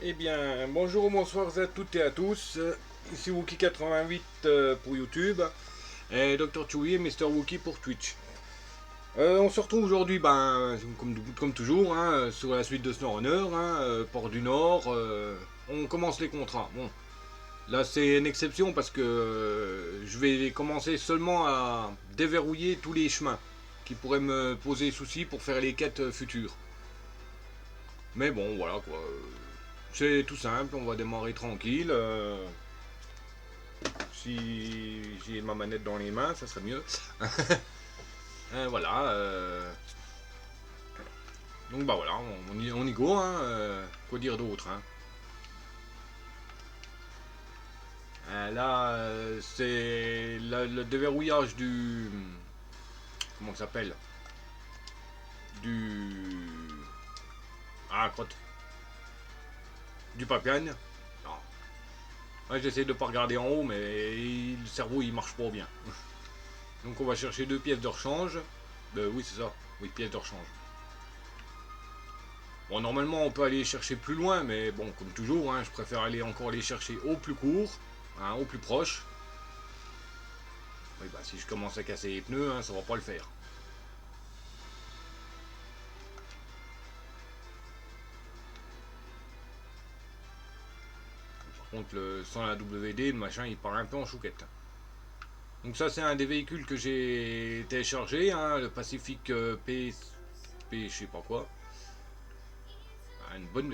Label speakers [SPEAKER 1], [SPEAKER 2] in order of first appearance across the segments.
[SPEAKER 1] Eh bien, bonjour ou bonsoir à toutes et à tous. Ici Wookie88 pour YouTube et Dr. Chewie et Mr. Wookie pour Twitch. On se retrouve aujourd'hui, comme toujours, hein, sur la suite de SnowRunner, hein, Port du Nord. On commence les contrats. Bon, là c'est une exception parce que je vais commencer seulement à déverrouiller tous les chemins qui pourraient me poser souci pour faire les quêtes futures. Mais bon, voilà quoi. C'est tout simple, on va démarrer tranquille. Si j'ai ma manette dans les mains, ça serait mieux. Voilà. Donc bah voilà, on y go. Hein, quoi dire d'autre hein. Là, c'est le déverrouillage du... Comment ça s'appelle? Du... Ah, crotte. Du Papian. Non. Ouais, j'essaie de pas regarder en haut, mais le cerveau il marche pas bien. Donc on va chercher deux pièces de rechange. Oui, c'est ça. Oui, pièces de rechange. Bon, normalement, on peut aller chercher plus loin, mais bon, comme toujours, hein, je préfère aller encore les chercher au plus court, hein, au plus proche. Oui, bah, si je commence à casser les pneus, hein, ça va pas le faire. Par contre, sans la WD, le machin, il part un peu en chouquette. Donc ça, c'est un des véhicules que j'ai téléchargé, hein, le Pacific je sais pas quoi.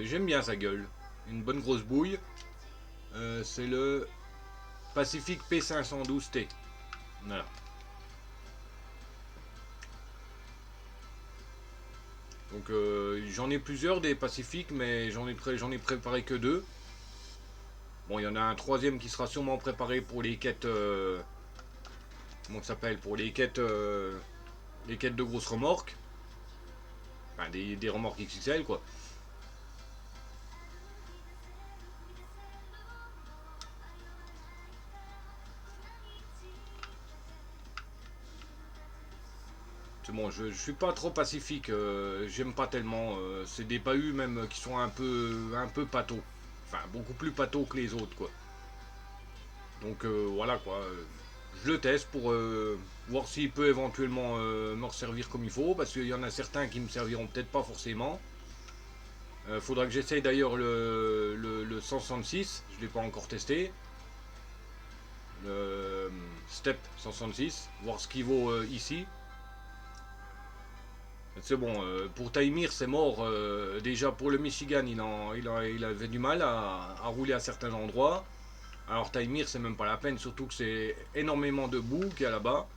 [SPEAKER 1] J'aime bien sa gueule. Une bonne grosse bouille. C'est le Pacific P512T. Voilà. Donc j'en ai plusieurs des Pacifiques, mais j'en ai préparé que deux. Bon, il y en a un troisième qui sera sûrement préparé pour les quêtes. Comment ça s'appelle? Pour les quêtes de grosses remorques. Enfin, des remorques XXL, quoi. C'est bon, je suis pas trop pacifique. J'aime pas tellement. C'est des bahus même qui sont un peu pâteaux. Enfin, beaucoup plus pâteaux que les autres, quoi. Donc voilà, quoi. Je le teste pour voir s'il peut éventuellement me resservir comme il faut, parce qu'il y en a certains qui me serviront peut-être pas forcément. Faudra que j'essaye d'ailleurs le 166, je ne l'ai pas encore testé. Le Step 166, voir ce qu'il vaut ici. C'est bon, pour Taimir c'est mort. Déjà pour le Michigan, il avait du mal à rouler à certains endroits. Alors Taimir c'est même pas la peine, surtout que c'est énormément de boue qu'il y a là-bas.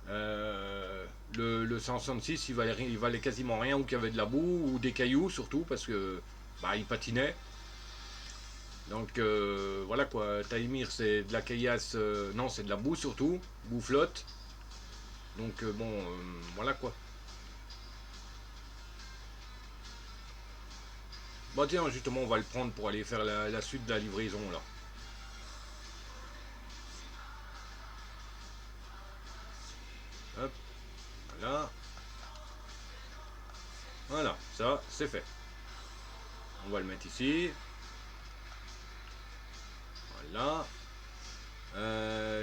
[SPEAKER 1] Le 166 il valait quasiment rien où il y avait de la boue ou des cailloux surtout parce que bah, il patinait. Donc voilà quoi, Taimir c'est de la caillasse, non c'est de la boue surtout, boue flotte. Donc bon, voilà quoi. Bah tiens justement on va le prendre pour aller faire la suite de la livraison là. Hop, voilà. Voilà, ça c'est fait. On va le mettre ici. Voilà.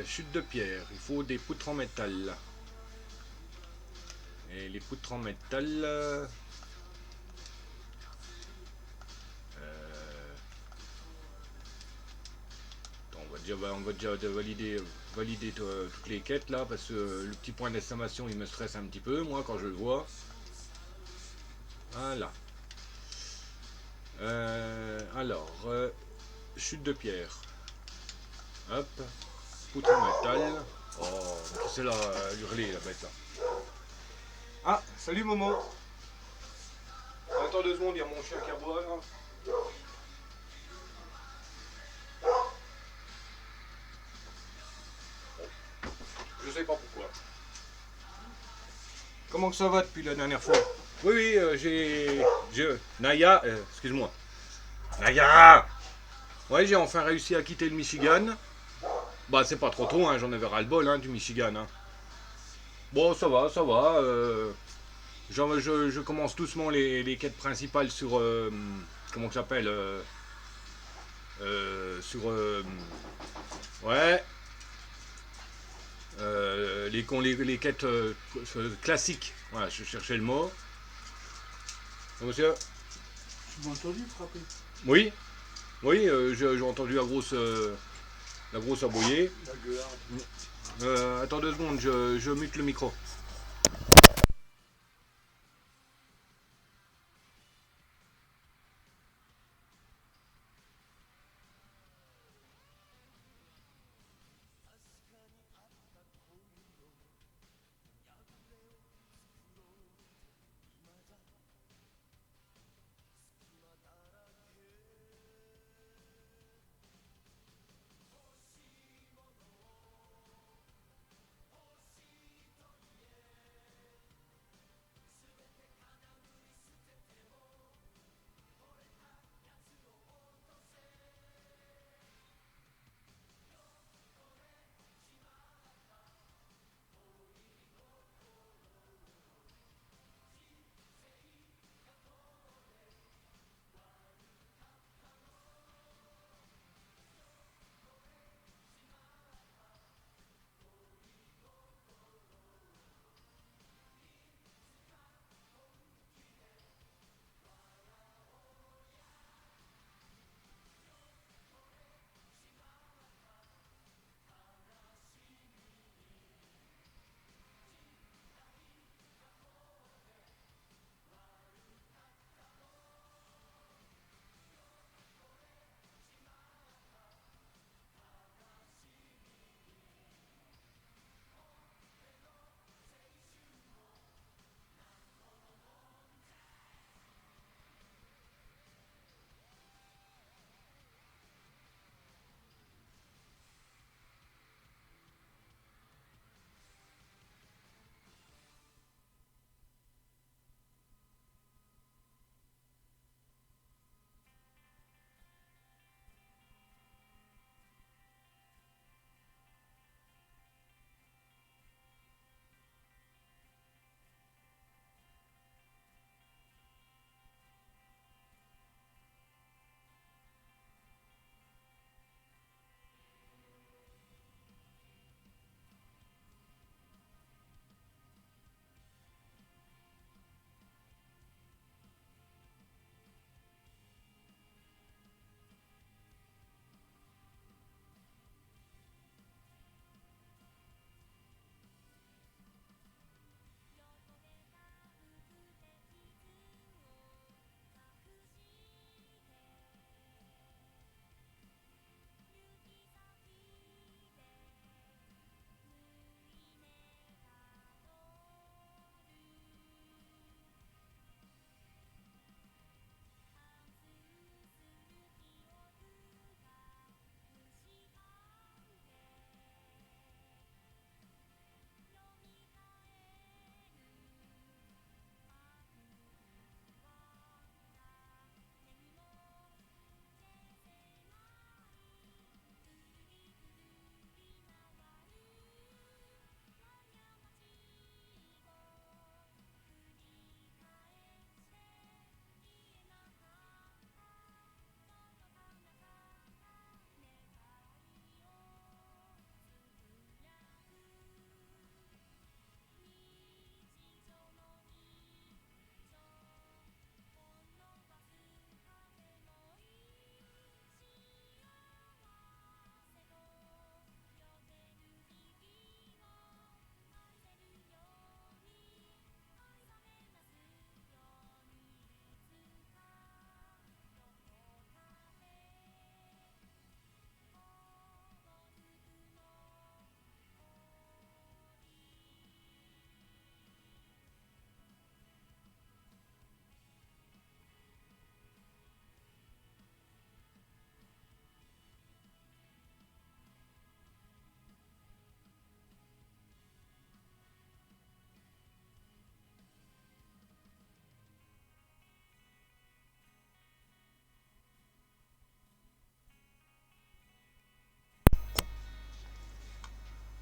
[SPEAKER 1] Chute de pierre, il faut des poutres en métal. Et les poutres en métal... on va déjà valider toutes les quêtes là, parce que le petit point d'exclamation il me stresse un petit peu, moi, quand je le vois. Voilà. Chute de pierre. Hop. Poutre en métal. Oh, c'est là, hurler la bête là. Ah, salut Momo. Attends 2 secondes, il y a mon chien qui aboie là. Je sais pas pourquoi. Comment que ça va depuis la dernière fois? Oui, oui, Naya, excuse-moi. Naya. Ouais, j'ai enfin réussi à quitter le Michigan. Bah, c'est pas trop tôt, hein, j'en avais ras-le-bol hein, du Michigan. Hein. Bon, ça va, ça va. Je commence doucement les quêtes principales comment ça s'appelle sur ouais les quêtes classiques. Voilà, je cherchais le mot. Monsieur.
[SPEAKER 2] Tu m'as entendu frapper?
[SPEAKER 1] Oui, oui, j'ai entendu la grosse aboyer.
[SPEAKER 2] La gueule.
[SPEAKER 1] Attends 2 secondes, je mute le micro.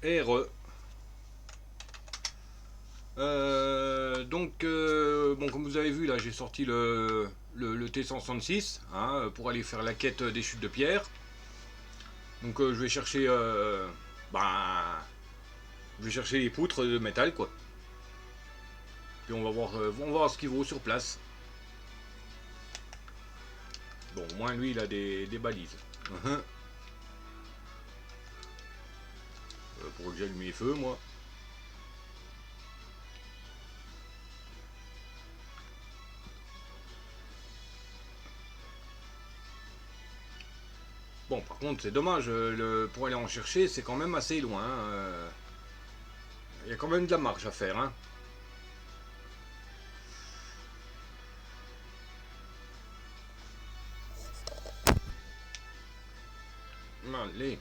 [SPEAKER 1] Et Bon, comme vous avez vu, là, j'ai sorti le T166 hein, pour aller faire la quête des chutes de pierre. Donc, je vais chercher, je vais chercher les poutres de métal, quoi. Puis on va voir ce qu'il vaut sur place. Bon, au moins lui, il a des balises. Pour que j'allume les feux, moi. Bon, par contre, c'est dommage, pour aller en chercher, c'est quand même assez loin. Il y a quand même de la marge à faire. Hein. Allez.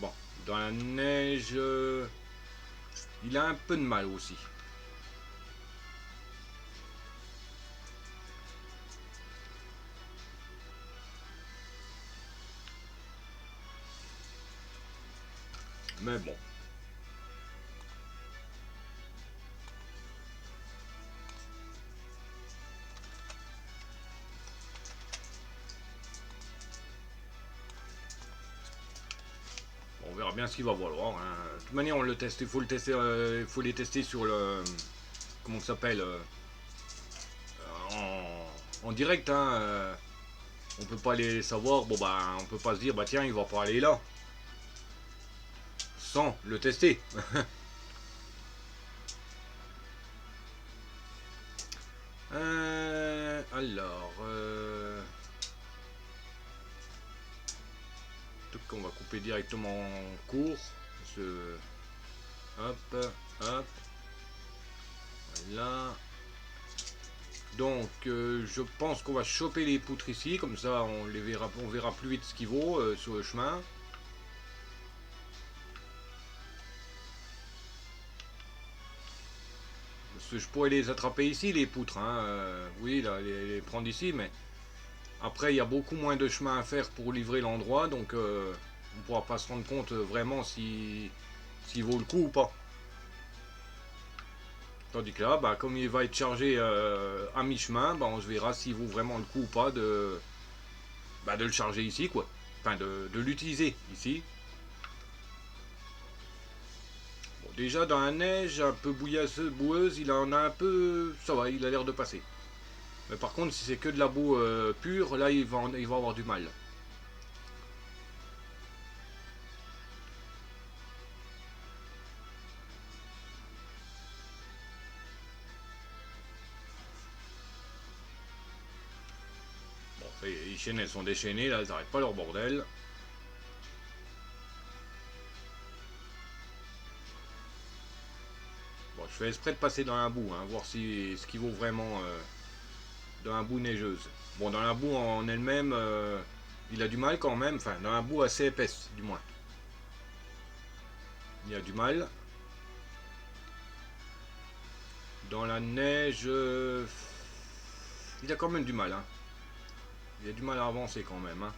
[SPEAKER 1] Bon, dans la neige, il a un peu de mal aussi. Mais bon. On verra bien ce qu'il va valoir. Hein. De toute manière, on le teste. Il faut le tester. Il faut les tester sur le. Comment ça s'appelle en direct. Hein. On peut pas les savoir. Bon bah, on peut pas se dire bah tiens, il va pas aller là. Sans le tester. Alors. On va couper directement en cours. Hop, hop. Voilà. Donc, je pense qu'on va choper les poutres ici, comme ça on verra plus vite ce qu'il vaut sur le chemin. Parce que je pourrais les attraper ici, les poutres. Hein, oui, là, les prendre ici, mais après, il y a beaucoup moins de chemin à faire pour livrer l'endroit, donc on ne pourra pas se rendre compte vraiment s'il vaut le coup ou pas. Tandis que là, bah, comme il va être chargé à mi-chemin, bah, on se verra s'il vaut vraiment le coup ou pas de le charger ici, quoi. Enfin, de l'utiliser ici. Bon, déjà, dans la neige un peu boueuse, il en a un peu... Ça va, il a l'air de passer. Mais par contre, si c'est que de la boue pure, là, il va avoir du mal. Bon, les chaînes, elles sont déchaînées, là, elles n'arrêtent pas leur bordel. Bon, je fais exprès de passer dans la boue, hein, voir ce qui vaut vraiment dans la boue neigeuse. Bon, dans la boue en elle-même, il a du mal quand même, enfin, dans la boue assez épaisse, du moins. Il a du mal. Dans la neige, il a quand même du mal. Hein. Il a du mal à avancer quand même. Hein.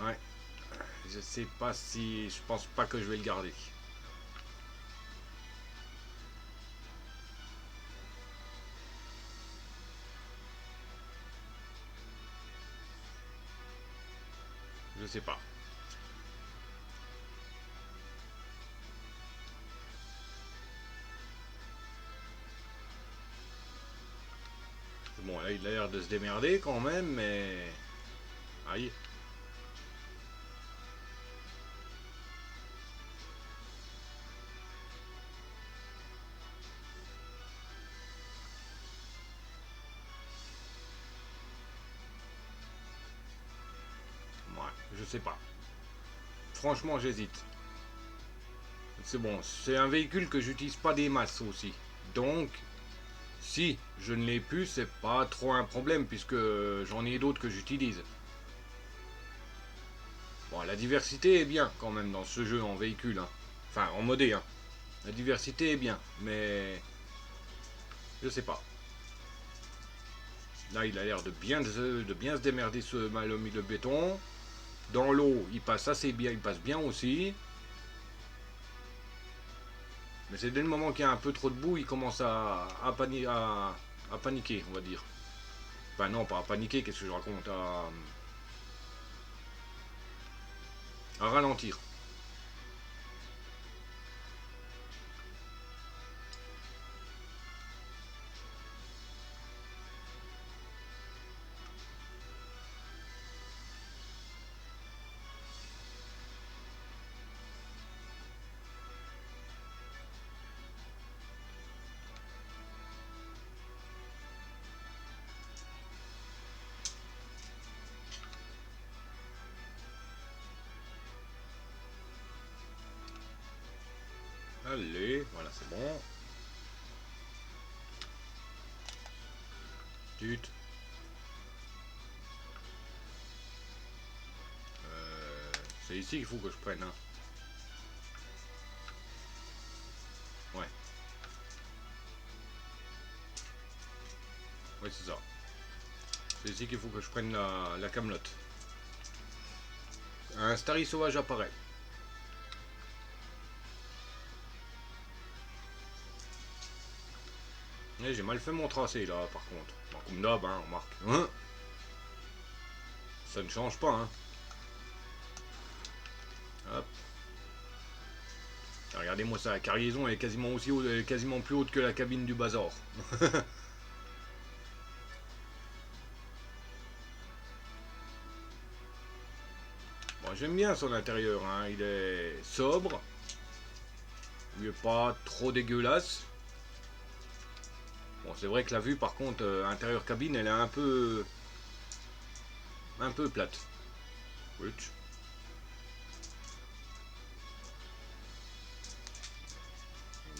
[SPEAKER 1] Ouais. Je sais pas si... Je pense pas que je vais le garder. Je sais pas. Bon, là, il a l'air de se démerder quand même, mais... Aïe. Ouais, je sais pas. Franchement, j'hésite. C'est bon, c'est un véhicule que j'utilise pas des masses aussi. Donc, si je ne l'ai plus, c'est pas trop un problème puisque j'en ai d'autres que j'utilise. Bon, la diversité est bien quand même dans ce jeu en véhicule. Hein. Enfin, en modé. Hein. La diversité est bien, mais je sais pas. Là, il a l'air de bien se démerder ce malhomme de béton. Dans l'eau, il passe assez bien, il passe bien aussi. Mais c'est dès le moment qu'il y a un peu trop de boue, il commence à paniquer, on va dire. Enfin non, pas à paniquer, qu'est-ce que je raconte, à ralentir. Allez, voilà, c'est bon. Tut. C'est ici qu'il faut que je prenne, hein. Ouais. Ouais, c'est ça. C'est ici qu'il faut que je prenne la camelote. Un Starry sauvage apparaît. J'ai mal fait mon tracé là par contre. Bon, comme d'hab, hein, remarque. Hein, ça ne change pas, hein. Hop. Regardez-moi ça, la cargaison elle est quasiment aussi haute, elle est quasiment plus haute que la cabine du bazar. Bon, j'aime bien son intérieur, hein. Il est sobre. Il n'est pas trop dégueulasse. Bon, c'est vrai que la vue, par contre, intérieur cabine, elle est un peu plate. Oui.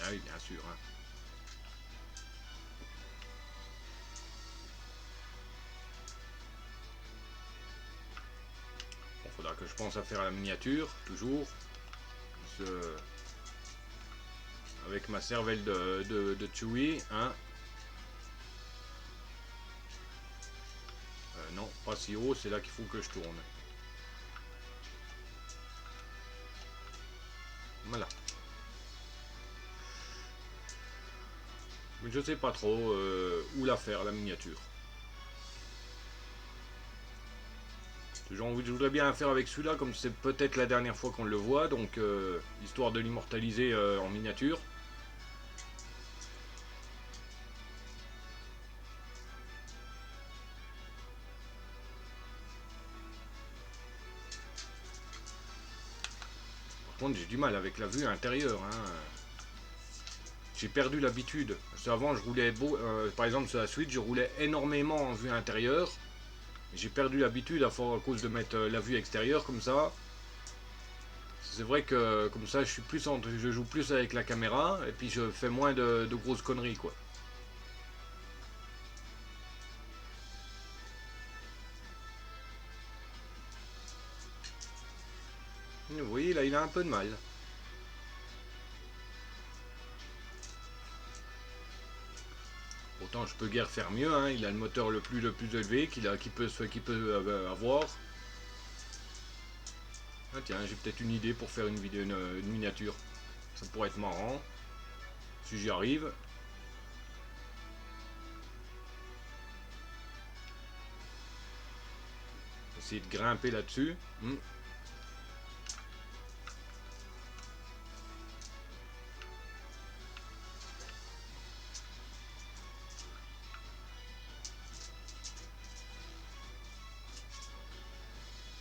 [SPEAKER 1] Ah oui, bien sûr. Hein. Bon, faudra que je pense à faire la miniature, toujours. Avec ma cervelle de Chewie, hein. Non, pas si haut, c'est là qu'il faut que je tourne. Voilà. Mais je sais pas trop où la faire, la miniature. Je voudrais bien la faire avec celui-là, comme c'est peut-être la dernière fois qu'on le voit, donc histoire de l'immortaliser en miniature. Par contre, j'ai du mal avec la vue intérieure. Hein. J'ai perdu l'habitude. Parce qu'avant, je roulais par exemple sur la Switch, je roulais énormément en vue intérieure. J'ai perdu l'habitude à cause de mettre la vue extérieure comme ça. C'est vrai que comme ça, je joue plus avec la caméra et puis je fais moins de grosses conneries, quoi. Vous voyez, là, il a un peu de mal. Pourtant, je peux guère faire mieux. Hein. Il a le moteur le plus élevé qu'il peut avoir. Ah, tiens, j'ai peut-être une idée pour faire une vidéo, une miniature. Ça pourrait être marrant. Si j'y arrive. Essayer de grimper là-dessus.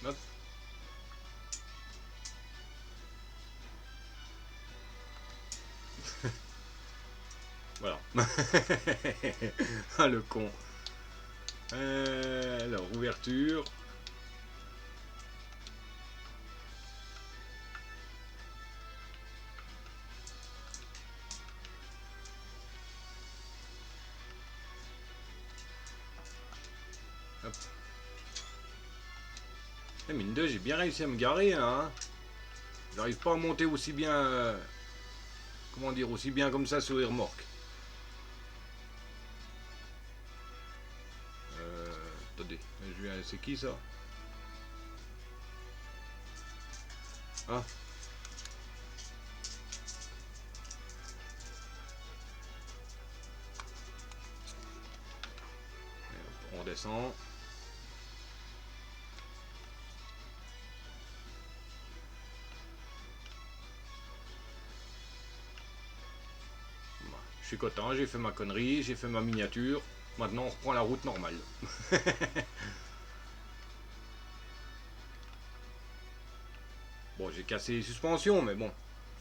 [SPEAKER 1] Hop. Voilà. Ah le con. Alors, ouverture. Hop. Mine de, j'ai bien réussi à me garer, hein. J'arrive pas à monter aussi bien... comment dire, aussi bien comme ça sur les remorques. C'est qui ça? Ah. Et on descend. Je suis content, j'ai fait ma connerie, j'ai fait ma miniature. Maintenant on reprend la route normale. Bon, j'ai cassé les suspensions, mais bon,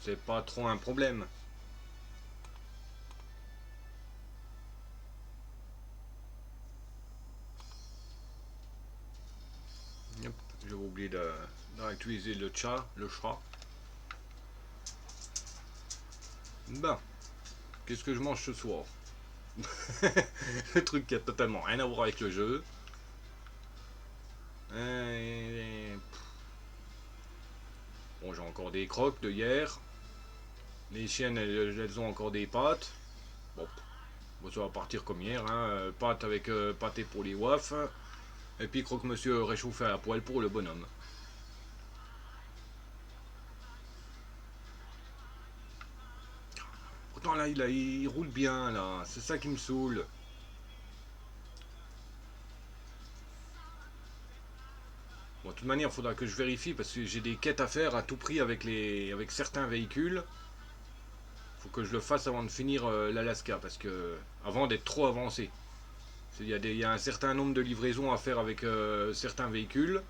[SPEAKER 1] c'est pas trop un problème. Hop, j'ai oublié d'actualiser le chat. Ben, qu'est-ce que je mange ce soir? Le truc qui a totalement rien à voir avec le jeu. Bon, j'ai encore des croques de hier. Les chiennes, elles ont encore des pâtes. Bon, ça va partir comme hier. Hein. Pâtes avec pâté pour les wafs. Et puis croque-monsieur réchauffé à la poêle pour le bonhomme. Pourtant là, il roule bien là. C'est ça qui me saoule. Bon, de toute manière, il faudra que je vérifie parce que j'ai des quêtes à faire à tout prix avec certains véhicules. Faut que je le fasse avant de finir l'Alaska parce que avant d'être trop avancé. Il y a un certain nombre de livraisons à faire avec certains véhicules.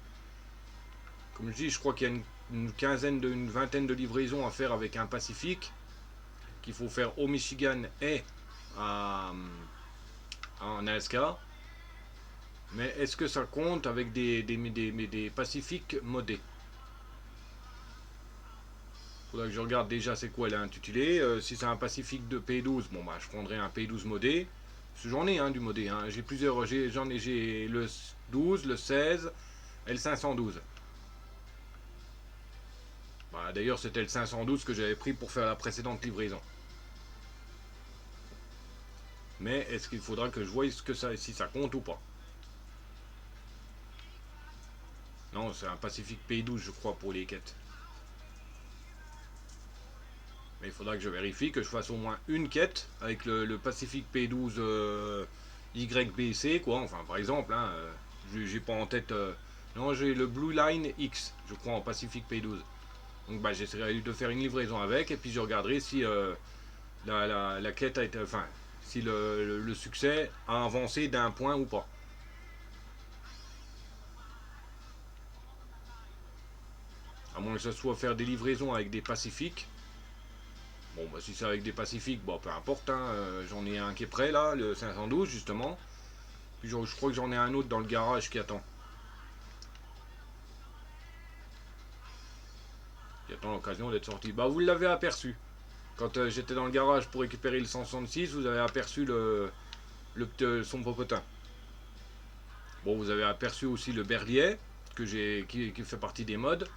[SPEAKER 1] Comme je dis, je crois qu'il y a une vingtaine de livraisons à faire avec un Pacifique qu'il faut faire au Michigan et en Alaska. Mais est-ce que ça compte avec des Pacifiques modés? Faudrait que je regarde déjà c'est quoi l'intitulé. Si c'est un Pacifique de P12, bon bah je prendrai un P12 modé. Parce que j'en ai du modé. Hein. J'ai plusieurs. J'ai le 12, le 16 et le 512. Bah, d'ailleurs c'était le 512 que j'avais pris pour faire la précédente livraison. Mais est-ce qu'il faudra que je voie si ça compte ou pas? Non, c'est un Pacifique P12 je crois pour les quêtes. Mais il faudra que je vérifie que je fasse au moins une quête avec le Pacifique P12 YBC quoi. Enfin par exemple, hein, j'ai pas en tête. Non, j'ai le Blue Line X, je crois en Pacifique P12. Donc bah, j'essaierai de faire une livraison avec et puis je regarderai si la quête a été. Enfin, si le succès a avancé d'un point ou pas. À moins que ce soit faire des livraisons avec des Pacifiques. Bon, bah, si c'est avec des Pacifiques, bon, peu importe. Hein, j'en ai un qui est prêt là, le 512 justement. Puis je crois que j'en ai un autre dans le garage qui attend. Qui attend l'occasion d'être sorti. Bah, vous l'avez aperçu. Quand j'étais dans le garage pour récupérer le 166, vous avez aperçu son popotin. Bon, vous avez aperçu aussi le berlier qui fait partie des modes.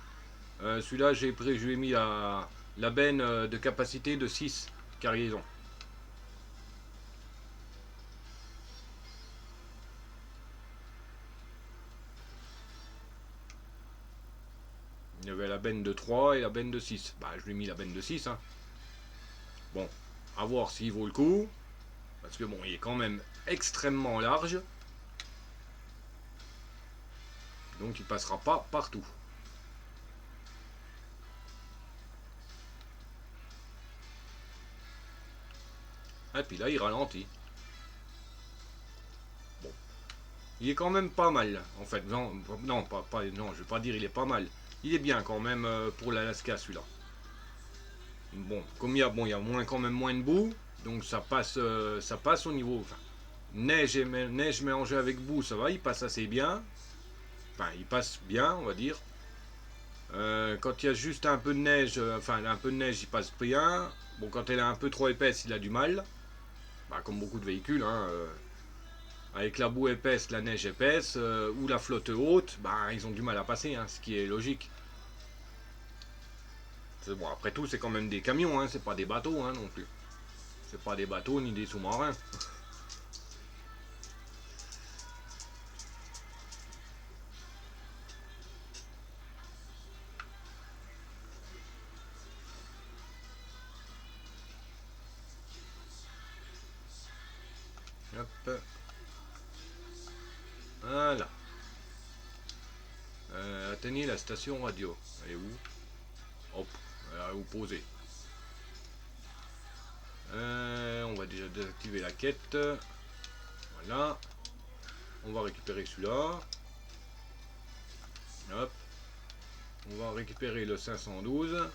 [SPEAKER 1] Celui-là, je lui ai mis la benne de capacité de 6 cargaisons. Il y avait la benne de 3 et la benne de 6. Bah, je lui ai mis la benne de 6. Hein. Bon, à voir s'il vaut le coup. Parce que bon, il est quand même extrêmement large. Donc il passera pas partout. Et puis là, il ralentit. Bon. Il est quand même pas mal, en fait. Non, non, non, je vais pas dire il est pas mal. Il est bien quand même pour l'Alaska, celui-là. Bon, comme il y a quand même moins de boue, donc ça passe au niveau. Enfin, neige mélangée avec boue, ça va, il passe assez bien. Enfin, il passe bien, on va dire. Quand il y a juste un peu de neige, il passe bien. Bon, quand elle est un peu trop épaisse, il a du mal. Bah, comme beaucoup de véhicules, hein, avec la boue épaisse, la neige épaisse, ou la flotte haute, bah, ils ont du mal à passer, hein, ce qui est logique. Bon, après tout, c'est quand même des camions, hein, c'est pas des bateaux hein, non plus. C'est pas des bateaux ni des sous-marins. Atteignez la station radio. Elle est où? Hop, elle est opposée. On va déjà désactiver la quête. Voilà. On va récupérer celui-là. Hop. On va récupérer le 512.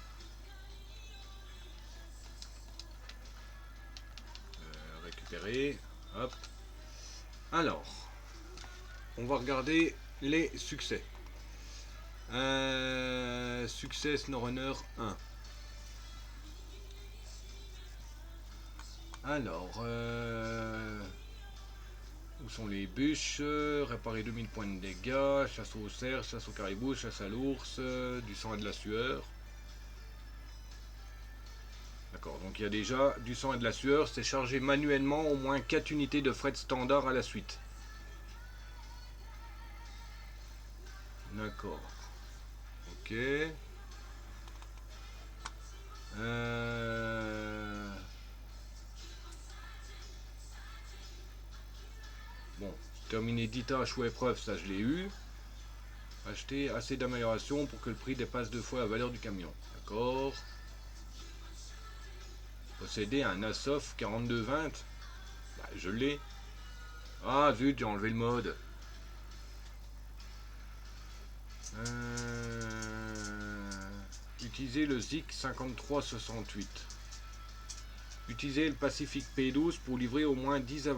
[SPEAKER 1] Récupérer. Hop. Alors. On va regarder les succès. Succès SnowRunner 1. Alors, où sont les bûches? Réparer 2000 points de dégâts, chasse au cerf, chasse au caribou, chasse à l'ours, du sang et de la sueur. D'accord, donc il y a déjà du sang et de la sueur, c'est chargé manuellement au moins 4 unités de fret standard à la suite. D'accord. Ok. Bon, terminer 10 tâches ou épreuves, ça je l'ai eu. Acheter assez d'amélioration pour que le prix dépasse 2 fois la valeur du camion. D'accord. Posséder un Asof 4220. Bah, je l'ai. Ah zut, j'ai enlevé le mode. Utiliser le Zik 5368. Utiliser le Pacific P12 pour livrer au moins 10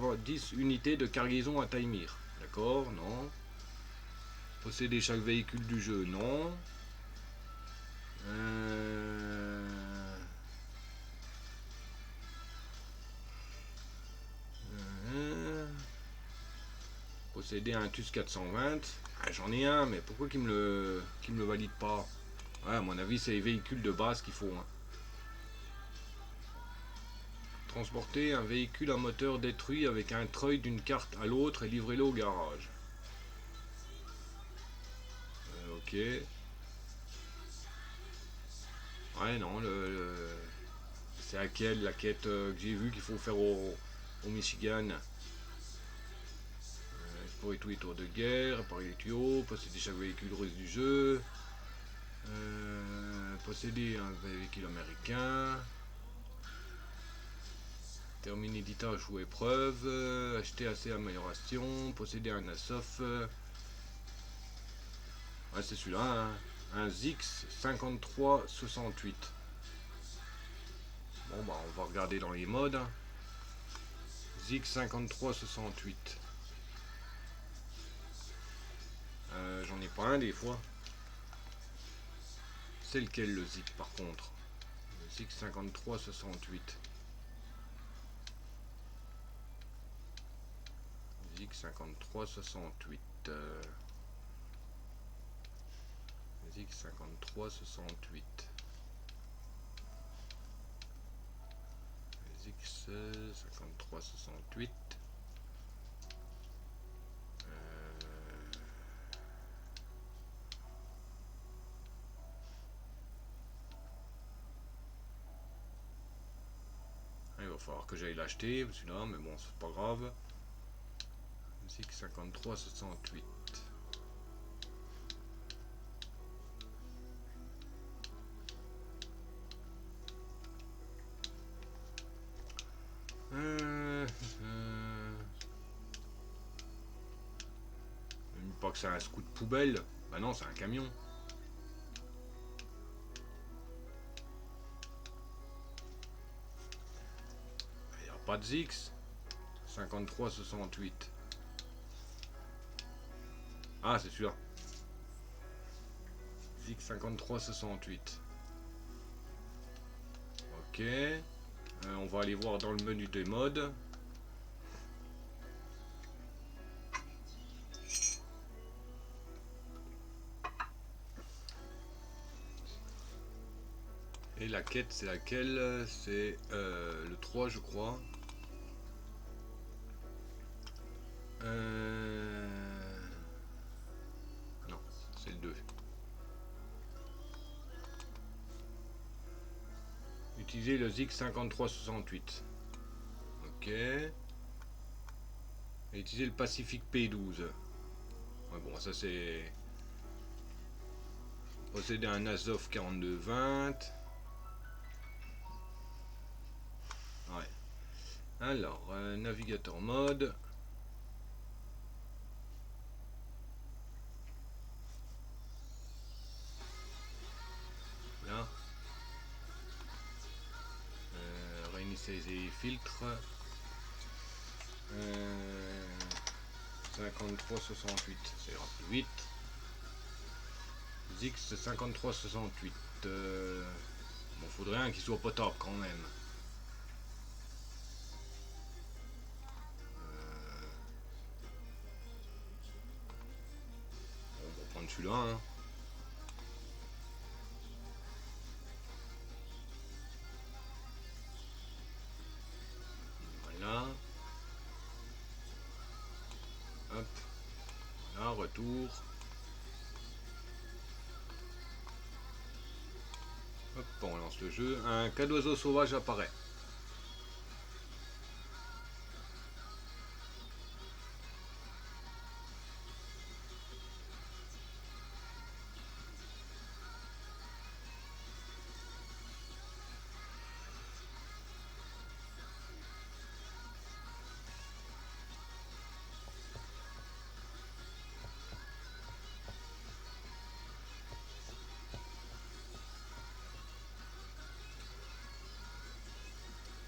[SPEAKER 1] unités de cargaison à Taimir. D'accord, non. Posséder chaque véhicule du jeu, non. Posséder un TUS 420. Ah, j'en ai un, mais pourquoi qu'il me le valide pas? Ouais, à mon avis, c'est les véhicules de base qu'il faut. Hein. Transporter un véhicule à moteur détruit avec un treuil d'une carte à l'autre et livrer-le au garage. Ok. Ouais, non, c'est laquelle la quête que j'ai vue qu'il faut faire au Michigan? Explorer tous les tours de guerre, réparer les tuyaux, posséder chaque véhicule russe du jeu, posséder un véhicule américain, terminer 10 tâches ou épreuves, acheter assez d'amélioration, posséder un Asof. Ouais, c'est celui-là, hein. Un Zix 5368. Bon, bah, on va regarder dans les modes. Hein. Zix 5368. J'en ai pas un des fois. C'est lequel le Zik par contre? Le Zik 5368. Zik 5368. Zik 5368. Zik 5368. Il va falloir que j'aille l'acheter celui-là, mais bon, c'est pas grave. Zik 5368. Pas que c'est un scout poubelle. Bah non, c'est un camion. Il n'y a pas de Zix. 5368. Ah, c'est celui-là. Zix 5368. Ok. On va aller voir dans le menu des modes. Et la quête, c'est laquelle? C'est le 3, je crois. Non, c'est le 2. Utiliser le Zix 5368. Ok. Et utiliser le Pacific P12. Ouais, bon, ça c'est Posséder un Azov 4220. Ouais. Alors, navigateur mode. Là. Réinitialiser les filtres. 5368, ça ira plus vite. Zix 5368. Bon, faudrait un qui soit potable quand même. On va prendre celui-là. Hein. Voilà. Hop. Voilà, retour. Hop, on lance le jeu. Un cas d'oiseau sauvage apparaît.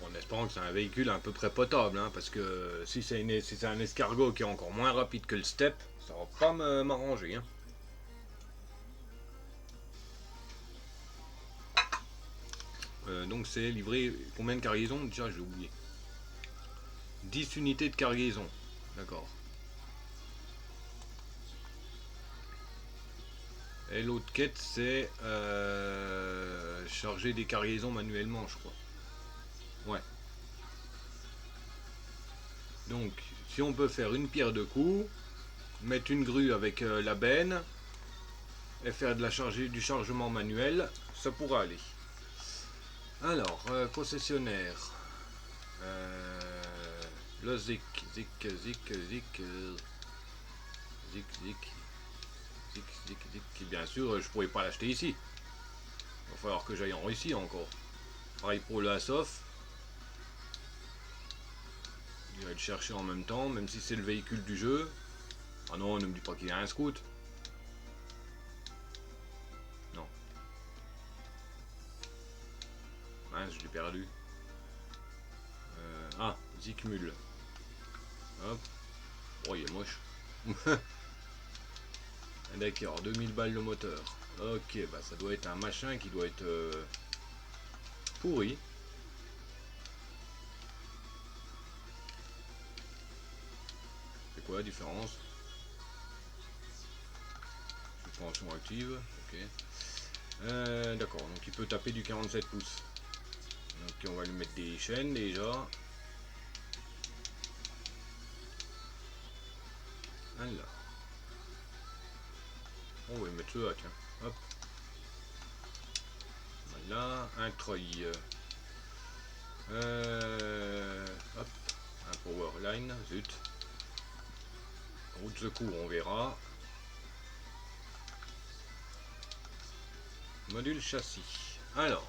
[SPEAKER 1] En espérant que c'est un véhicule à peu près potable, hein, parce que si c'est un escargot qui est encore moins rapide que le steppe, ça va pas m'arranger. Hein. Donc c'est livré combien de cargaisons? Déjà j'ai oublié. 10 unités de cargaison. D'accord. Et l'autre quête c'est charger des cargaisons manuellement je crois. Ouais. Donc si on peut faire une pierre de coups, mettre une grue avec la benne et faire de du chargement manuel, ça pourra aller. Alors, concessionnaire. Le Zik, bien sûr, je pourrais pas l'acheter ici. Il va falloir que j'aille en Russie encore. Pareil pour le Azov. Je vais le chercher en même temps, même si c'est le véhicule du jeu. Ah non, ne me dis pas qu'il y a un scout. Non. Mince, je l'ai perdu. Ah, Zikmul. Hop. Oh, il est moche. D'accord, 2000 balles le moteur. Ok, bah ça doit être un machin qui doit être pourri. C'est quoi la différence? Suspension active, ok. D'accord, donc il peut taper du 47 pouces. Donc on va lui mettre des chaînes déjà. Alors. On va lui mettre cela, tiens. Hop. Voilà, un treuil. Hop. Un powerline, zut. Route de secours, on verra. Module châssis. Alors.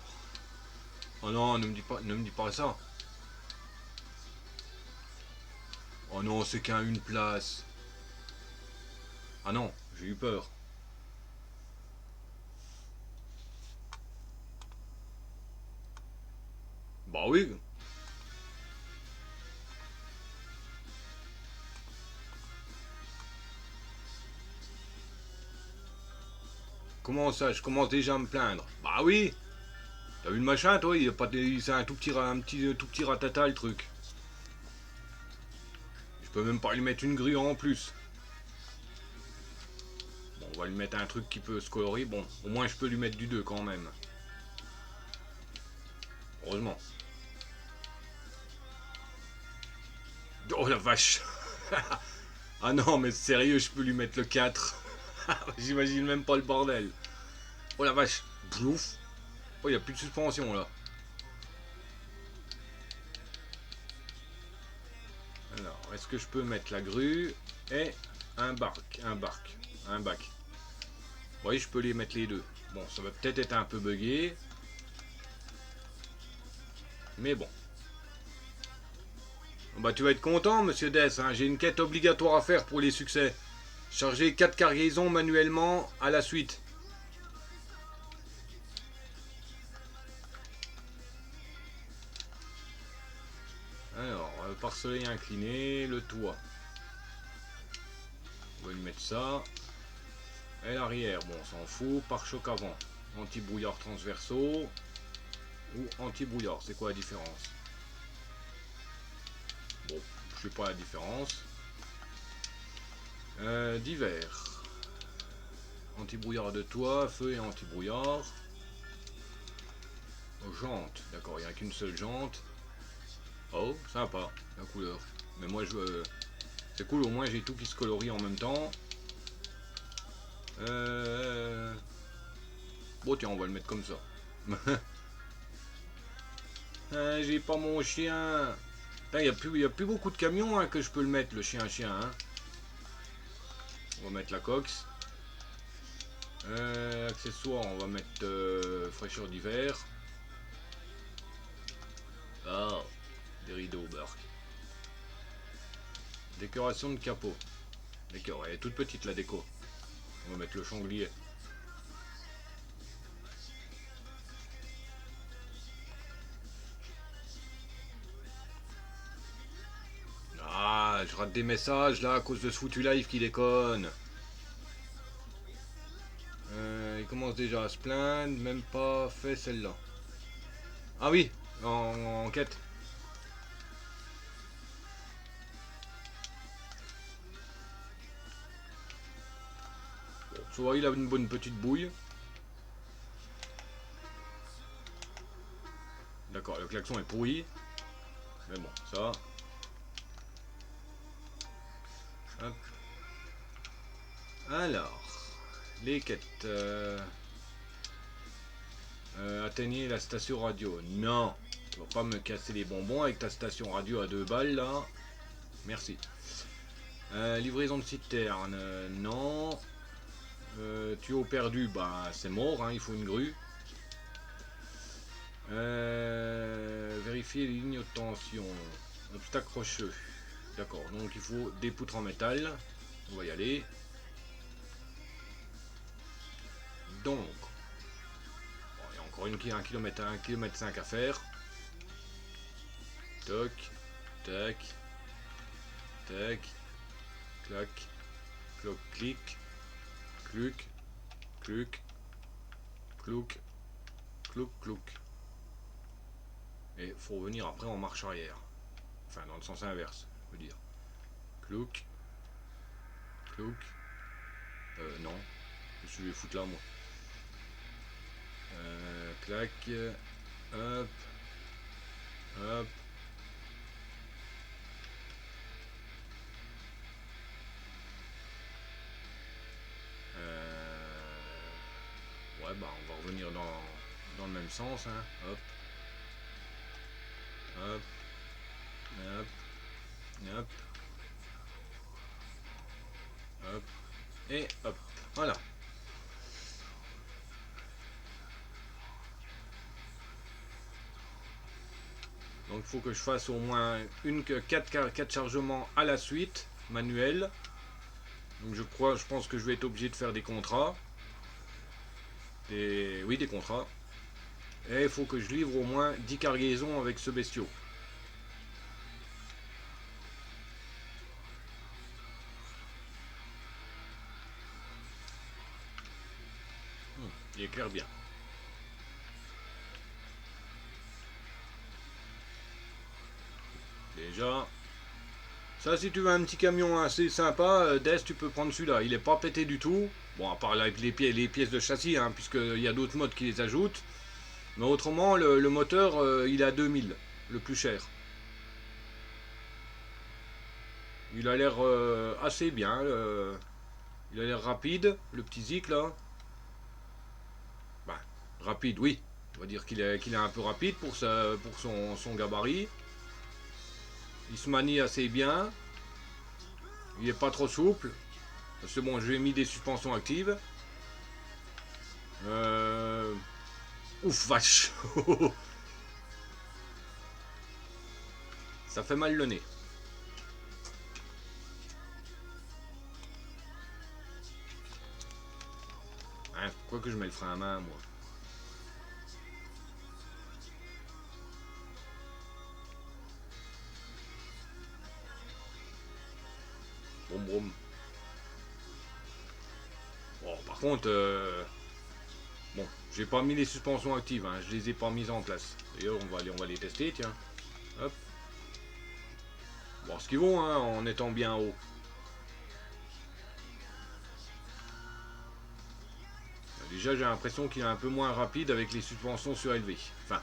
[SPEAKER 1] Oh non, ne me dis pas ça. Oh non, c'est qu'un une place. Ah non, j'ai eu peur. Bah oui. Comment ça, je commence déjà à me plaindre. Bah oui. T'as vu le machin, toi? Il a pas c'est un tout petit ratata le truc. Je peux même pas lui mettre une grue en plus. Bon, on va lui mettre un truc qui peut se colorer. Bon, au moins je peux lui mettre du 2 quand même. Heureusement. Oh la vache. Ah non, mais sérieux, je peux lui mettre le 4. J'imagine même pas le bordel. Oh la vache. Blouf. Oh, il n'y a plus de suspension là. Alors, est-ce que je peux mettre la grue et un bac. Oui, je peux les mettre les deux. Bon, ça va peut-être être un peu buggé. Mais bon. Bah tu vas être content, monsieur Dess, hein. J'ai une quête obligatoire à faire pour les succès. Charger 4 cargaisons manuellement à la suite. Alors, pare-soleil incliné, le toit. On va lui mettre ça. Et l'arrière, bon, on s'en fout. Pare-choc avant. Anti-brouillard transversaux. Ou anti-brouillard, c'est quoi la différence? Bon, je sais pas la différence. Divers. Anti-brouillard de toit, feu et anti-brouillard. Jante, d'accord, il n'y a qu'une seule jante. Oh, sympa, la couleur. Mais moi, c'est cool, au moins j'ai tout qui se colorie en même temps. Bon, tiens, on va le mettre comme ça. J'ai pas mon chien. Il n'y a plus beaucoup de camions hein, que je peux le mettre, le chien-chien. Hein. On va mettre la cox. Accessoires, on va mettre fraîcheur d'hiver. Ah, des rideaux, barque. Décoration de capot. D'accord, elle est toute petite la déco. On va mettre le changlier. Ah, je rate des messages là à cause de ce foutu live qui déconne. Il commence déjà à se plaindre, même pas fait celle-là. Ah oui, en quête. Bon, tu vois, il a une bonne petite bouille. D'accord, le klaxon est pourri. Mais bon, ça. Hop. Alors, les quêtes. Atteignez la station radio. Non, tu vas pas me casser les bonbons avec ta station radio à 2 balles là. Merci. Livraison de citerne. Non. Tuyau perdu, bah c'est mort, hein, il faut une grue. Vérifier les lignes de tension. Obstacle rocheux. D'accord, donc il faut des poutres en métal. On va y aller. Donc, bon, il y a encore un kilomètre 5 à faire. Toc, tac, tac, clac, cloc, clic, cluc, cluc, clouc, clouc, clouc. Et il faut revenir après en marche arrière. Enfin, dans le sens inverse, je veux dire. Clouc, clouc. Non. Qu'est-ce que je vais foutre là, moi? Clac. Hop. Hop. Ouais, bah on va revenir dans le même sens, hein. Hop. Hop. Hop. Hop. Hop. Et hop. Voilà. Donc il faut que je fasse au moins 4 chargements à la suite, manuel. Donc je pense que je vais être obligé de faire des contrats. Oui, des contrats. Et il faut que je livre au moins 10 cargaisons avec ce bestiau. Il éclaire bien. Déjà. Ça, si tu veux un petit camion assez sympa, Des, tu peux prendre celui-là. Il est pas pété du tout. Bon, à part avec les pièces de châssis, hein, puisqu'il y a d'autres modes qui les ajoutent. Mais autrement, le moteur, il est à 2000, le plus cher. Il a l'air assez bien. Il a l'air rapide, le petit Zik là. Ben, rapide, oui. On va dire qu'il est un peu rapide pour son gabarit. Il se manie assez bien. Il est pas trop souple. Parce que bon, je lui ai mis des suspensions actives. Ouf, vache. Ça fait mal le nez. Hein, pourquoi que je mets le frein à main, moi? Brom brom. Bon, par contre, bon, j'ai pas mis les suspensions actives, hein, je les ai pas mises en place. D'ailleurs, on va les tester, tiens. Hop. Voir ce qu'ils vont, hein, en étant bien haut. Déjà, j'ai l'impression qu'il est un peu moins rapide avec les suspensions surélevées. Enfin,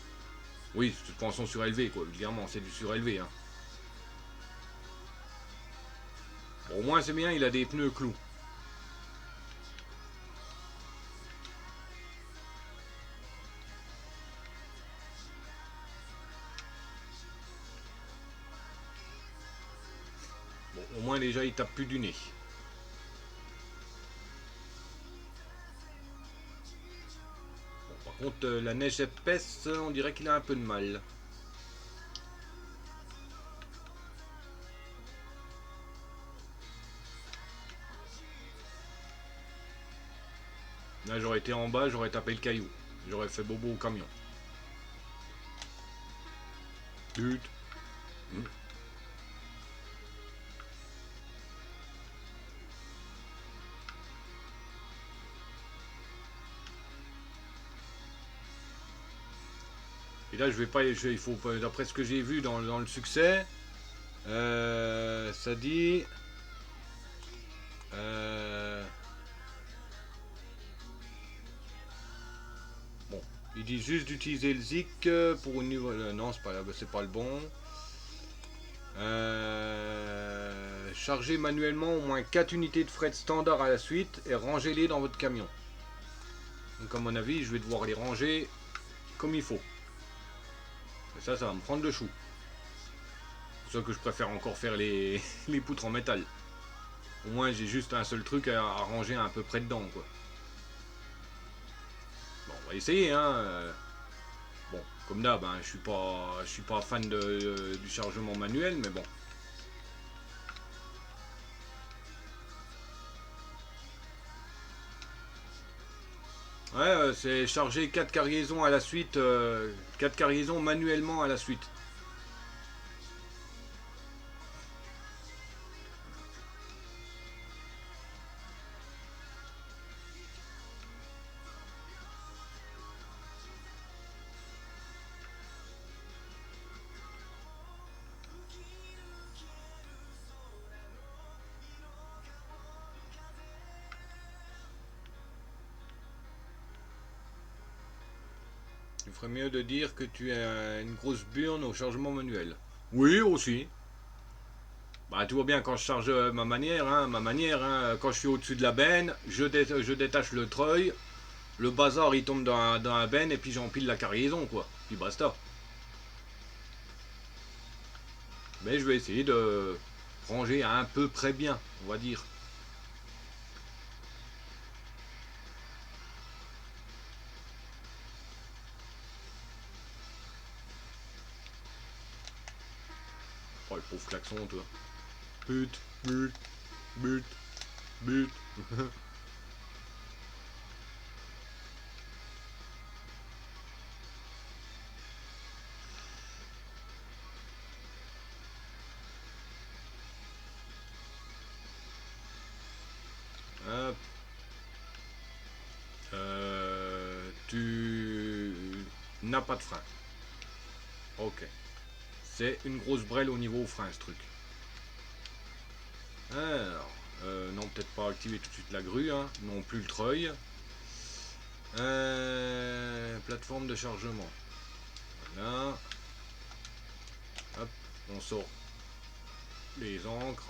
[SPEAKER 1] oui, suspension surélevée, quoi. Clairement, c'est du surélevé, hein. Bon, au moins, c'est bien, il a des pneus clous. Bon, au moins, déjà, il tape plus du nez. Bon, par contre, la neige épaisse, on dirait qu'il a un peu de mal. Là, j'aurais été en bas, j'aurais tapé le caillou. J'aurais fait bobo au camion. But. Et là, je vais pas. Il faut, d'après ce que j'ai vu dans le succès, ça dit. Bon, il dit juste d'utiliser le ZIC pour une niveau. Non, c'est pas le bon. Chargez manuellement au moins 4 unités de fret standard à la suite et rangez-les dans votre camion. Donc, à mon avis, je vais devoir les ranger comme il faut. Et ça va me prendre le chou. C'est pour ça que je préfère encore faire les poutres en métal. Au moins, j'ai juste un seul truc à ranger à peu près dedans, quoi. Bon, on va essayer, hein. Bon, comme d'hab, hein, je suis pas fan du chargement manuel, mais bon. Ouais, c'est charger 4 cargaisons à la suite, 4 cargaisons manuellement à la suite. Il ferait mieux de dire que tu as une grosse burne au chargement manuel. Oui, aussi. Bah, tu vois bien quand je charge ma manière, hein, quand je suis au-dessus de la benne, je détache le treuil, le bazar il tombe dans la benne et puis j'empile la cargaison, quoi. Puis basta. Mais je vais essayer de ranger à peu près bien, on va dire. Oh, le pauvre klaxon, toi. But, but, but, but. Hop. Tu n'as pas de frein. Ok. C'est une grosse brêle au niveau frein, ce truc. Alors, non, peut-être pas activer tout de suite la grue, hein. Non plus le treuil. Plateforme de chargement. Voilà. Hop, on sort les encres.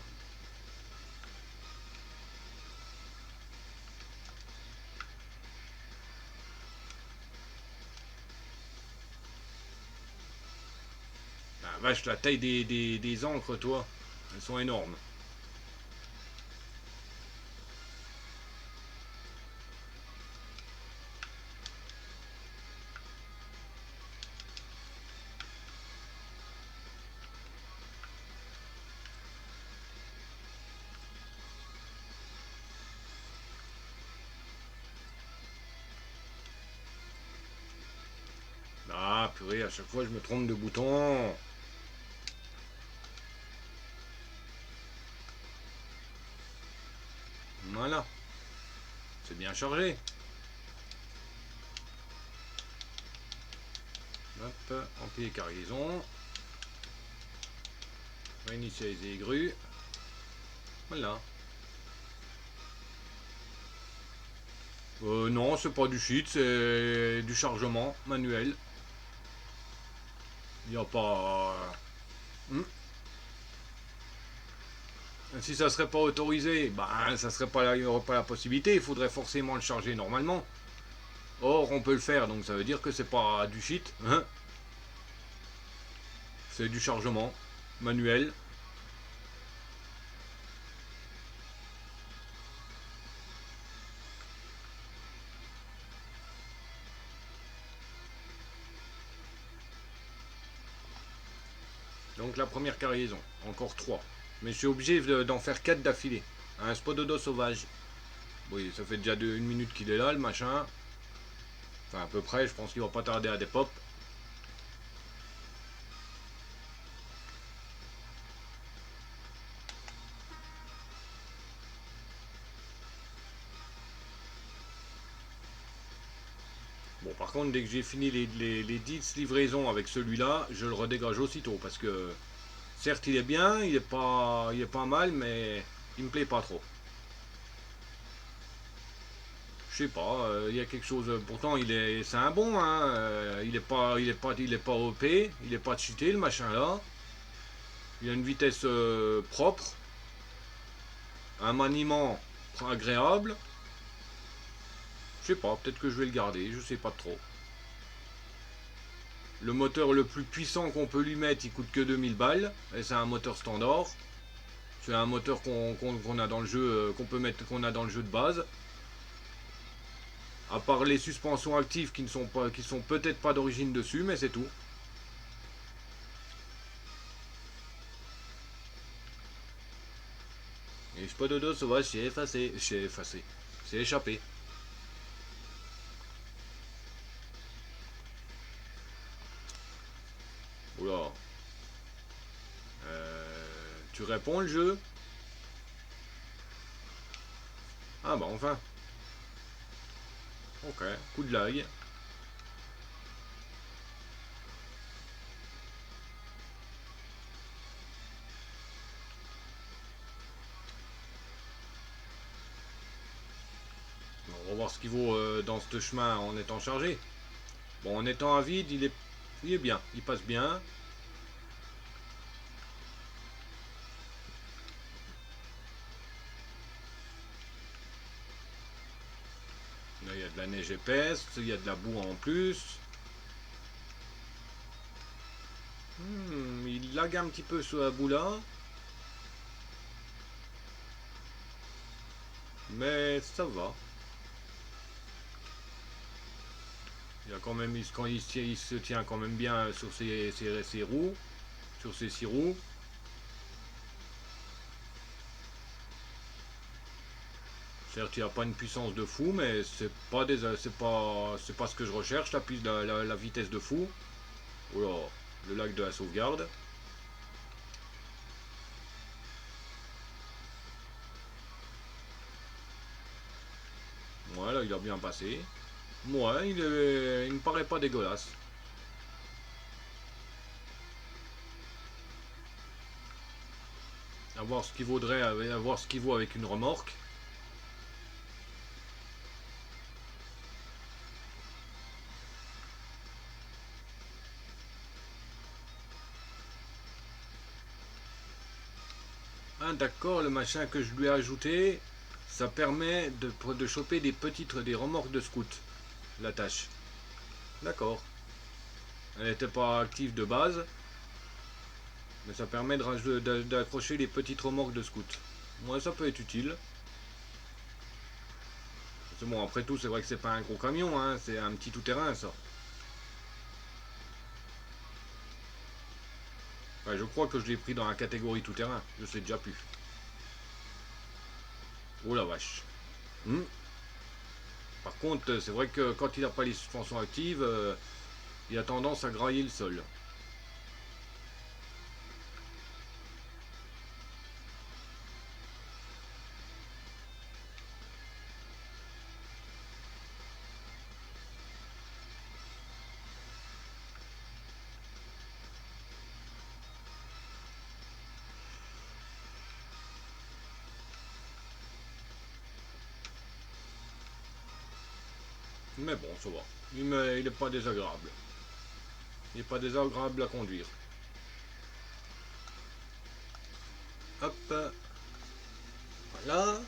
[SPEAKER 1] Ah, vache, la taille des encres, toi, elles sont énormes. chaque fois je me trompe de bouton. Voilà. C'est bien chargé. Hop, empiler cargaison. Réinitialiser les grues. Voilà. Non, c'est pas du cheat, c'est du chargement manuel. Il n'y a pas... Si ça serait pas autorisé, ben ça serait pas, il n'y aurait pas la possibilité, il faudrait forcément le charger normalement. Or, on peut le faire, donc ça veut dire que c'est pas du cheat. Hein, c'est du chargement manuel. Donc la première cargaison, encore 3. Mais je suis obligé d'en faire 4 d'affilée. Un spododo sauvage. Oui, ça fait déjà 1 minute qu'il est là, le machin. Enfin, à peu près, je pense qu'il va pas tarder à des pop. Bon, par contre, dès que j'ai fini les 10 livraisons avec celui-là, je le redégage aussitôt. Parce que, certes, il est bien, il est pas mal, mais il me plaît pas trop. Je sais pas, il y a quelque chose. Pourtant, c'est un bon, hein. Il est pas OP, il est pas cheaté, le machin là. Il a une vitesse propre, un maniement agréable. Je sais pas, peut-être que je vais le garder, je sais pas trop. Le moteur le plus puissant qu'on peut lui mettre, il coûte que 2000 balles. Et c'est un moteur standard. C'est un moteur qu'on a dans le jeu, qu'on a dans le jeu de base. À part les suspensions actives qui sont peut-être pas d'origine dessus, mais c'est tout. Et je pas de dos sauvage, c'est effacé. C'est échappé. Oula. Tu réponds le jeu? Ah bah enfin. Ok, coup de lag. On va voir ce qu'il vaut dans ce chemin en étant chargé. Bon, en étant à vide, il est bien, il passe bien. Là, il y a de la neige épaisse, il y a de la boue en plus. Il lag un petit peu sur la boue là. Mais ça va. Il y a quand même, il se tient quand même bien sur ses roues, sur ses 6 roues. Certes, il n'y a pas une puissance de fou, mais c'est pas ce que je recherche, la vitesse de fou. Oh là, le lag de la sauvegarde. Voilà, il a bien passé. Ouais, il me paraît pas dégueulasse. À voir ce qu'il vaudrait, à voir ce qu'il vaut avec une remorque. Ah d'accord, le machin que je lui ai ajouté, ça permet de choper des remorques de scout. La tâche. D'accord. Elle n'était pas active de base, mais ça permet d'accrocher les petites remorques de scout. Moi, ça peut être utile. C'est bon, après tout, c'est vrai que c'est pas un gros camion, hein, c'est un petit tout-terrain, ça. Enfin, je crois que je l'ai pris dans la catégorie tout-terrain, je sais déjà plus. Oh la vache. Par contre, c'est vrai que quand il n'a pas les suspensions actives, il a tendance à grailler le sol. Mais bon, ça va. Il n'est pas désagréable. Il n'est pas désagréable à conduire. Hop. Voilà.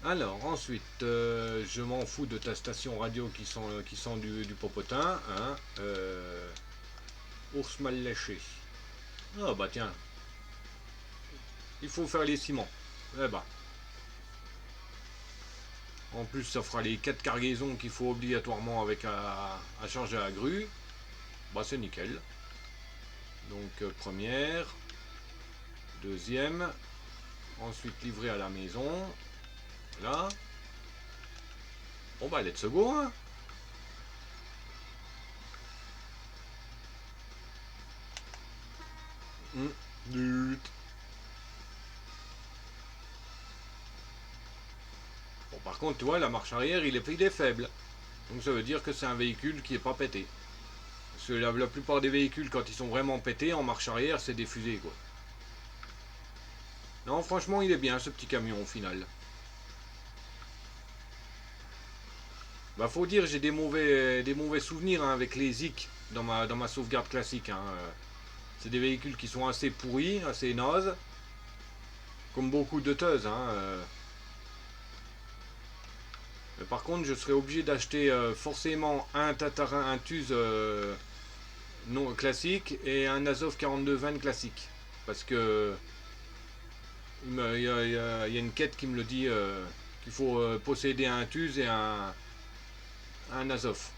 [SPEAKER 1] Alors, ensuite, je m'en fous de ta station radio qui sent du popotin. Hein. Ours mal léché. Ah bah tiens. Il faut faire les ciments. Eh bah. En plus, ça fera les 4 cargaisons qu'il faut obligatoirement avec à charger à la grue. Bah c'est nickel. Donc première, deuxième, ensuite livré à la maison. Là. Bon bah let's go hein. Bon par contre tu vois la marche arrière il est faible. Donc ça veut dire que c'est un véhicule qui est pas pété. Parce que la plupart des véhicules quand ils sont vraiment pétés en marche arrière c'est des fusées quoi. Non franchement il est bien ce petit camion au final. Bah faut dire j'ai des mauvais souvenirs hein, avec les Zik dans ma sauvegarde classique. Hein. C'est des véhicules qui sont assez pourris, assez nazes. Comme beaucoup de Teus. Hein. Mais par contre je serais obligé d'acheter forcément un Tatarin, un Tuz non classique et un Azov 4220 classique. Parce que il y a une quête qui me le dit qu'il faut posséder un Tuz et un Azov.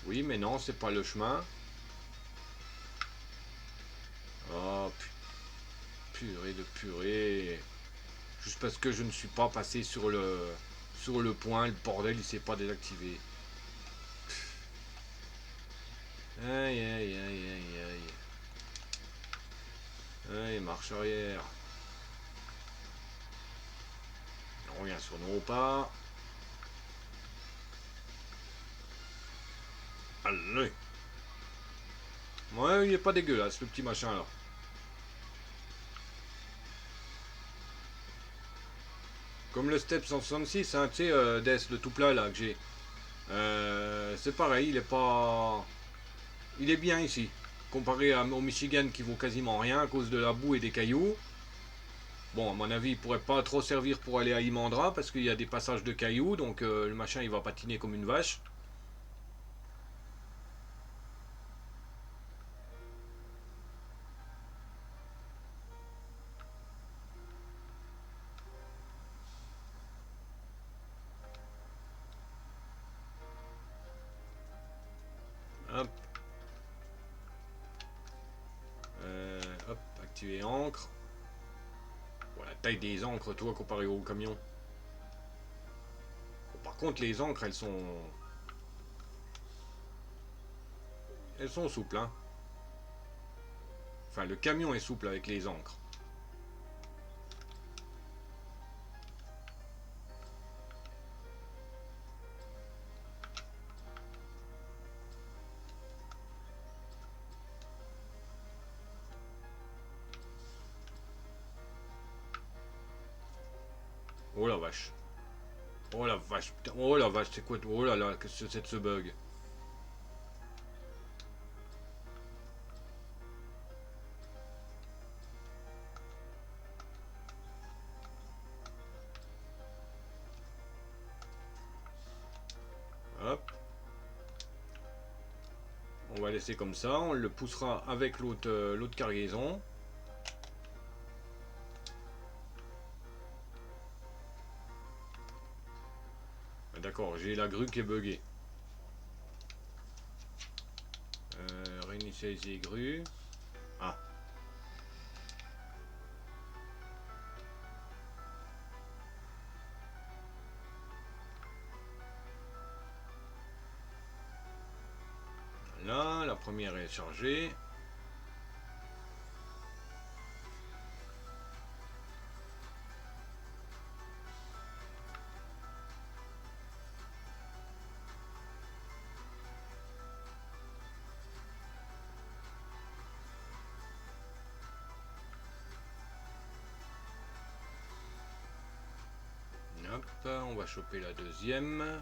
[SPEAKER 1] Oui, mais non, c'est pas le chemin. Oh, purée de purée. Juste parce que je ne suis pas passé sur le point, le bordel, il s'est pas désactivé. Aïe, aïe, aïe, aïe, aïe. Aïe, marche arrière. On revient sur nos pas. Allez. Ouais, il est pas dégueulasse, le petit machin là. Comme le Step 166, hein, tu sais, Death, le tout plat là que j'ai. C'est pareil, il est pas. Il est bien ici. Comparé au Michigan qui vaut quasiment rien à cause de la boue et des cailloux. Bon, à mon avis, il pourrait pas trop servir pour aller à Imandra parce qu'il y a des passages de cailloux, donc le machin il va patiner comme une vache. Hop. Hop, activer encre. Bon, la taille des encres, toi, comparé au camion. Bon, par contre, les encres, elles sont. Elles sont souples, hein. Enfin, le camion est souple avec les encres. Oh la vache. Oh la vache, putain. Oh la vache, c'est quoi? Oh là là, qu'est-ce que c'est de ce bug? Hop. On va laisser comme ça, on le poussera avec l'autre cargaison. D'accord, j'ai la grue qui est buggée. Réinitialiser grue. Ah. la première est chargée. Hop, on va choper la deuxième.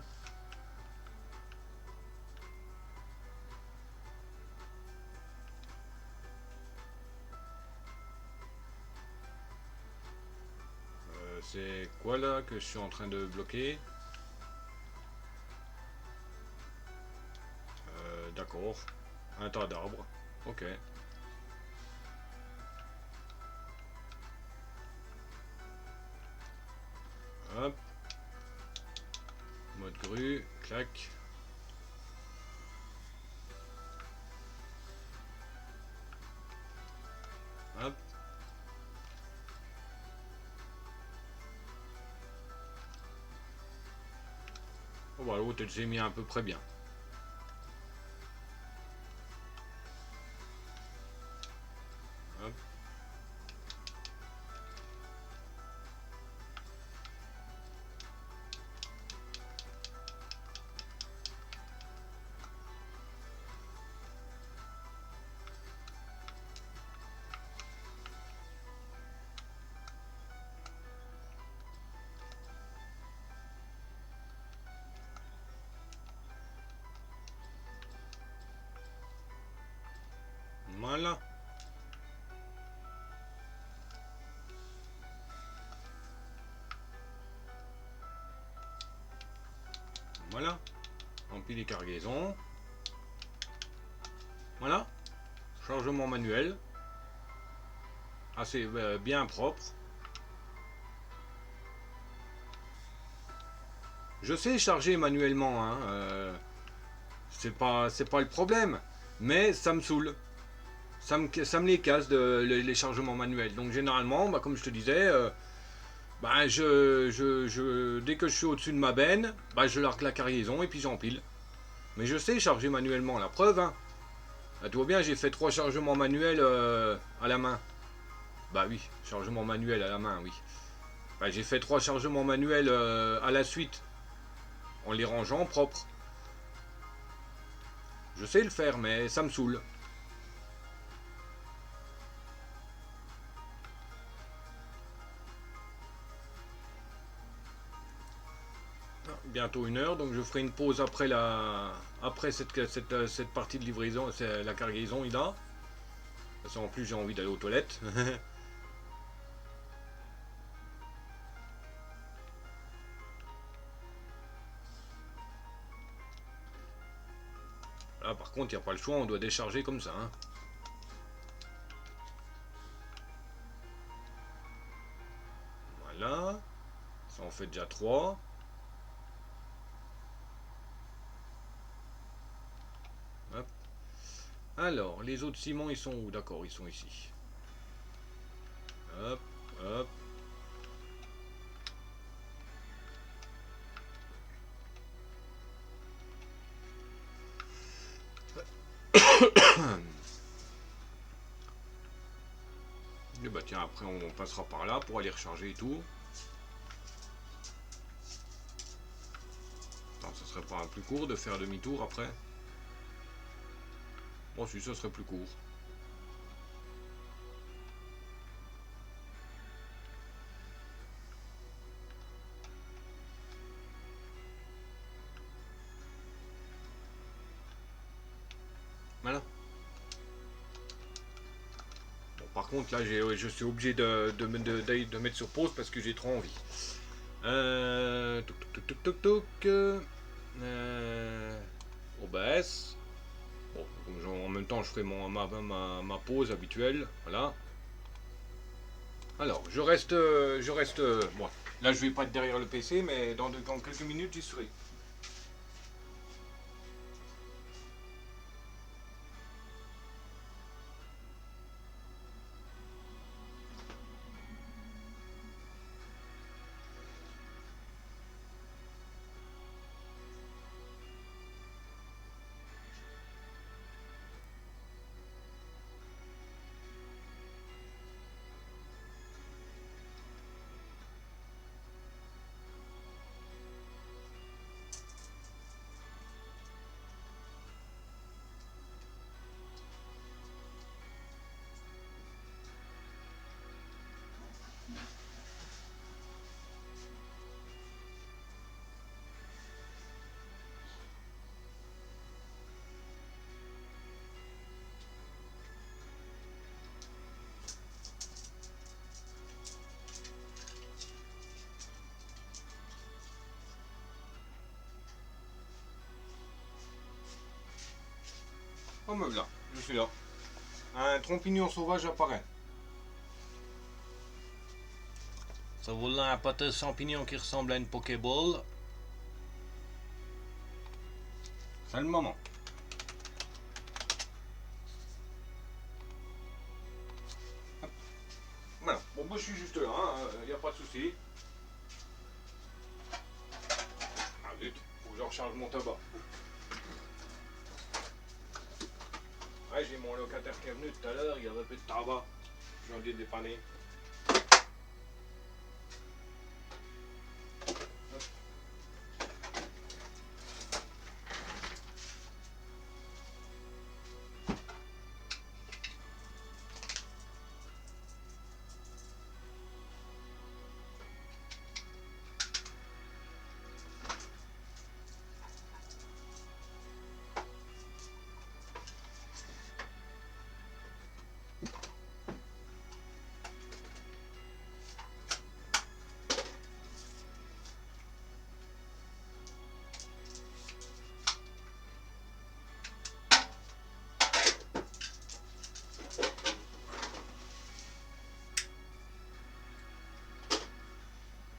[SPEAKER 1] C'est quoi là que je suis en train de bloquer? D'accord. Un tas d'arbres. Ok. Hop. Mode grue. Clac. Hop. Oh, bah, l'autre, j'ai mis à peu près bien. Hop. Voilà. Voilà. Remplis les cargaisons. Voilà. Chargement manuel. Assez bien propre. Je sais charger manuellement, hein. C'est pas le problème. Mais ça me saoule. Ça me les casse les chargements manuels. Donc généralement, bah, comme je te disais, bah, dès que je suis au-dessus de ma benne, bah, je largue la cargaison et puis j'empile. Mais je sais charger manuellement, la preuve. Hein. Ah, tu vois bien, j'ai fait 3 chargements manuels à la main. Bah oui, chargement manuel à la main, oui. Bah, j'ai fait 3 chargements manuels à la suite, en les rangeant propres. Je sais le faire, mais ça me saoule. Bientôt 1 heure, donc je ferai une pause après cette partie de livraison, c'est la cargaison il a. Parce qu'en plus j'ai envie d'aller aux toilettes. Là par contre il n'y a pas le choix, on doit décharger comme ça. Hein. Voilà. Ça en fait déjà 3. Hop. Alors, les autres ciments ils sont où? D'accord, ils sont ici. Hop, hop. Et bah tiens, après on passera par là pour aller recharger et tout. Attends, ça serait pas plus court de faire demi-tour après? Bon, si, ça serait plus court. Voilà. Bon, par contre, là, je suis obligé de mettre sur pause parce que j'ai trop envie. Toc, toc, toc, toc, toc. OBS. Bon, en même temps, je ferai ma pause habituelle. Voilà. Alors, je reste. Bon, là, je vais pas être derrière le PC, mais dans quelques minutes, j'y serai. Oh me voilà, je suis là. Un trompignon sauvage apparaît. Ça vaut là un pâté de champignons qui ressemble à une Pokéball. C'est le moment. Hop. Voilà, bon moi je suis juste là, il n'y a pas de souci. Ah zut, faut que je recharge mon tabac. Ouais, j'ai mon locataire qui est venu tout à l'heure, il y avait plus de tabac. J'ai envie de dépanner.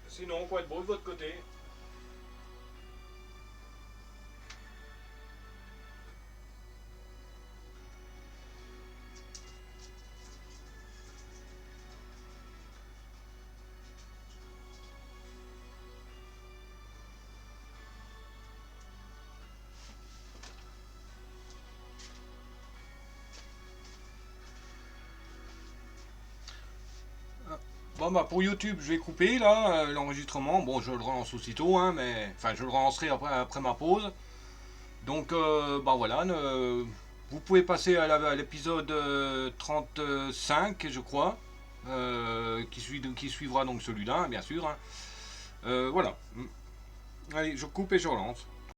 [SPEAKER 1] Sinon, quoi de beau de votre côté? Bon bah pour YouTube je vais couper là l'enregistrement, bon je le relance aussitôt mais enfin je le relancerai après ma pause. Donc bah voilà, vous pouvez passer à l'épisode 35 je crois, qui suivra donc celui-là bien sûr. Voilà. Allez je coupe et je relance.